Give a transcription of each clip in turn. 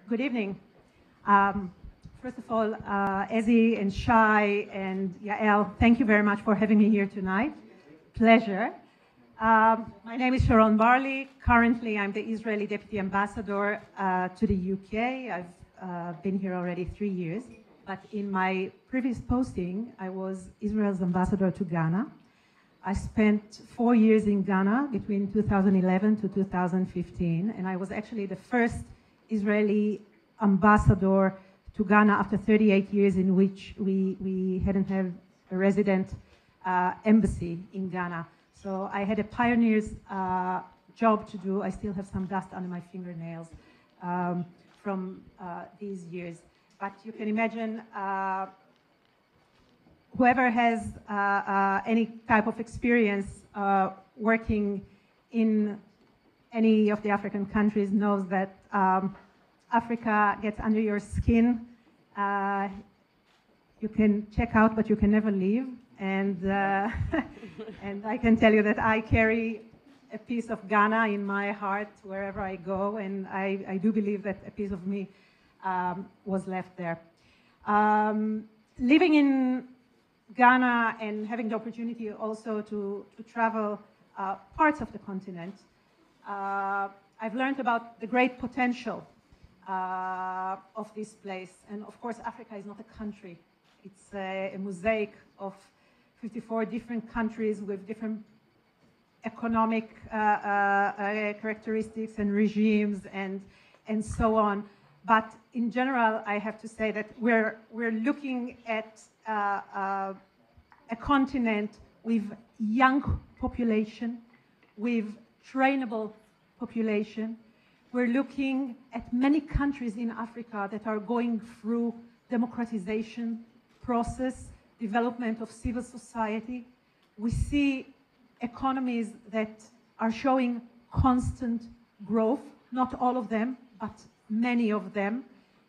Good evening. First of all, Ezi and Shai and Yael, thank you very much for having me here tonight. Pleasure. My name is Sharon Barley. Currently, I'm the Israeli Deputy Ambassador to the UK. I've been here already 3 years. But in my previous posting, I was Israel's ambassador to Ghana. I spent 4 years in Ghana between 2011 to 2015, and I was actually the first Israeli ambassador to Ghana after 38 years in which we hadn't had a resident embassy in Ghana. So I had a pioneer's job to do. I still have some dust under my fingernails from these years. But you can imagine whoever has any type of experience working in any of the African countries knows that Africa gets under your skin. You can check out, but you can never leave. And, and I can tell you that I carry a piece of Ghana in my heart wherever I go, and I do believe that a piece of me was left there. Living in Ghana and having the opportunity also to travel parts of the continent, I've learned about the great potential of this place. And of course, Africa is not a country. It's a mosaic of 54 different countries with different economic characteristics and regimes and so on. But in general, I have to say that we're looking at a continent with young population, with trainable population. We're looking at many countries in Africa that are going through democratization process, development of civil society. We see economies that are showing constant growth, not all of them, but many of them.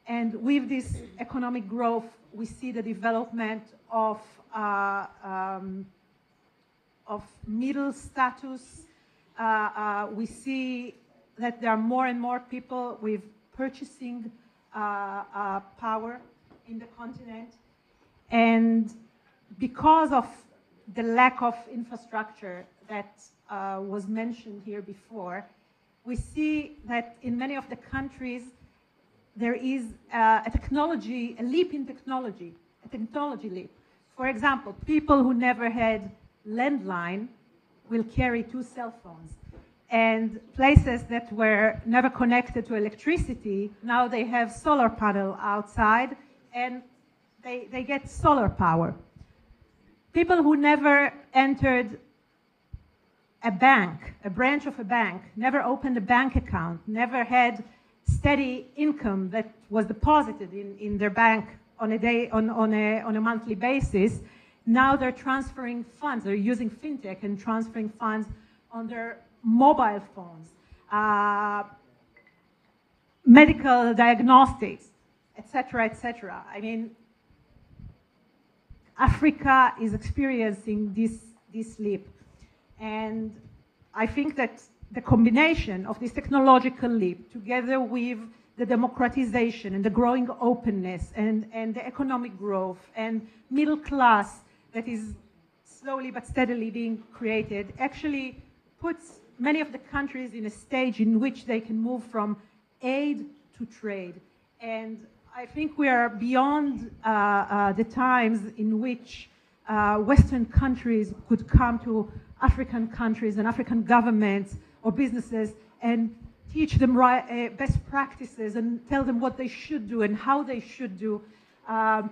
And with this economic growth, we see the development of middle status. We see that there are more and more people with purchasing power in the continent. And because of the lack of infrastructure that was mentioned here before, we see that in many of the countries, there is a leap in technology, a technology leap. For example, people who never had landline will carry 2 cell phones. And places that were never connected to electricity, now they have solar panel outside and they get solar power. People who never entered a bank, a branch of a bank, never opened a bank account, never had steady income that was deposited in their bank on a monthly basis, now they're transferring funds. They're using fintech and transferring funds on their mobile phones, medical diagnostics, etc., etc. I mean, Africa is experiencing this leap. And I think that the combination of this technological leap together with the democratization and the growing openness and the economic growth and middle class that is slowly but steadily being created actually puts many of the countries in a stage in which they can move from aid to trade. And I think we are beyond the times in which Western countries could come to African countries and African governments or businesses and teach them best practices and tell them what they should do and how they should do. I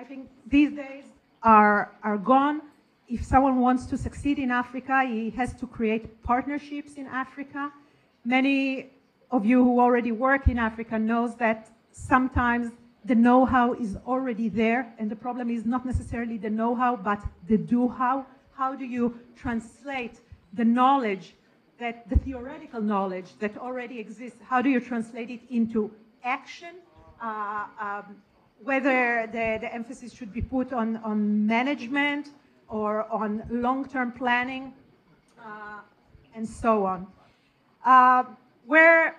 think these days are gone. If someone wants to succeed in Africa, he has to create partnerships in Africa. Many of you who already work in Africa knows that sometimes the know-how is already there, and the problem is not necessarily the know-how, but the do-how. How do you translate the knowledge, the theoretical knowledge that already exists, how do you translate it into action? Whether the emphasis should be put on management or on long-term planning, and so on. Where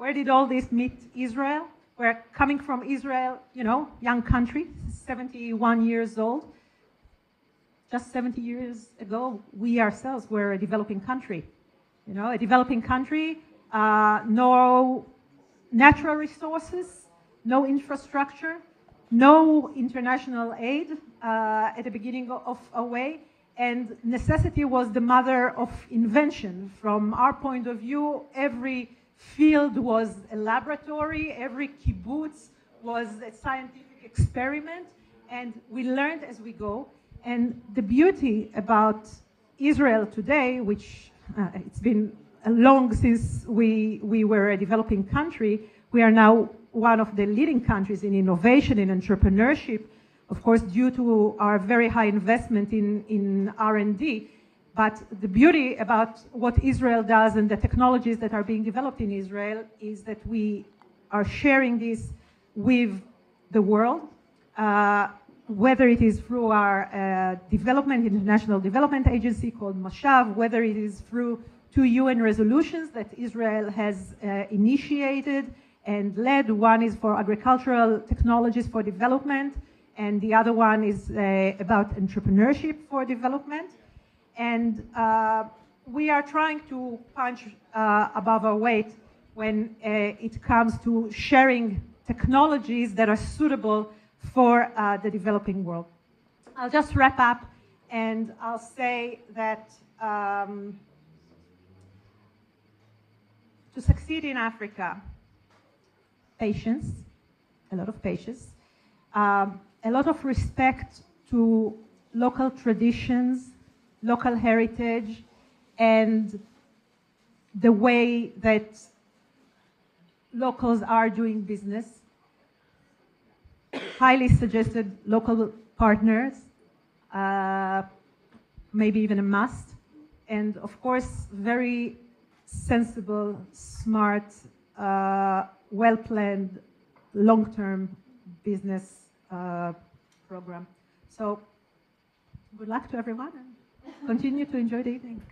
Where did all this meet Israel? We're coming from Israel, you know, young country, 71 years old. Just 70 years ago, we ourselves were a developing country. You know, a developing country, no natural resources, no infrastructure, no international aid at the beginning of our way, and necessity was the mother of invention. From our point of view, every field was a laboratory, every kibbutz was a scientific experiment, and we learned as we go. And the beauty about Israel today, which it's been long since we were a developing country, we are now one of the leading countries in innovation, in entrepreneurship, of course, due to our very high investment in R&D. But the beauty about what Israel does and the technologies that are being developed in Israel is that we are sharing this with the world, whether it is through our international development agency called Mashav, whether it is through 2 UN resolutions that Israel has initiated and led. One is for agricultural technologies for development, and the other one is about entrepreneurship for development. And we are trying to punch above our weight when it comes to sharing technologies that are suitable for the developing world. I'll just wrap up and I'll say that to succeed in Africa, patience, a lot of patience, a lot of respect to local traditions, local heritage, and the way that locals are doing business. Highly suggested local partners, maybe even a must. And of course, very sensible, smart, well-planned, long-term business program. So good luck to everyone and continue to enjoy the evening.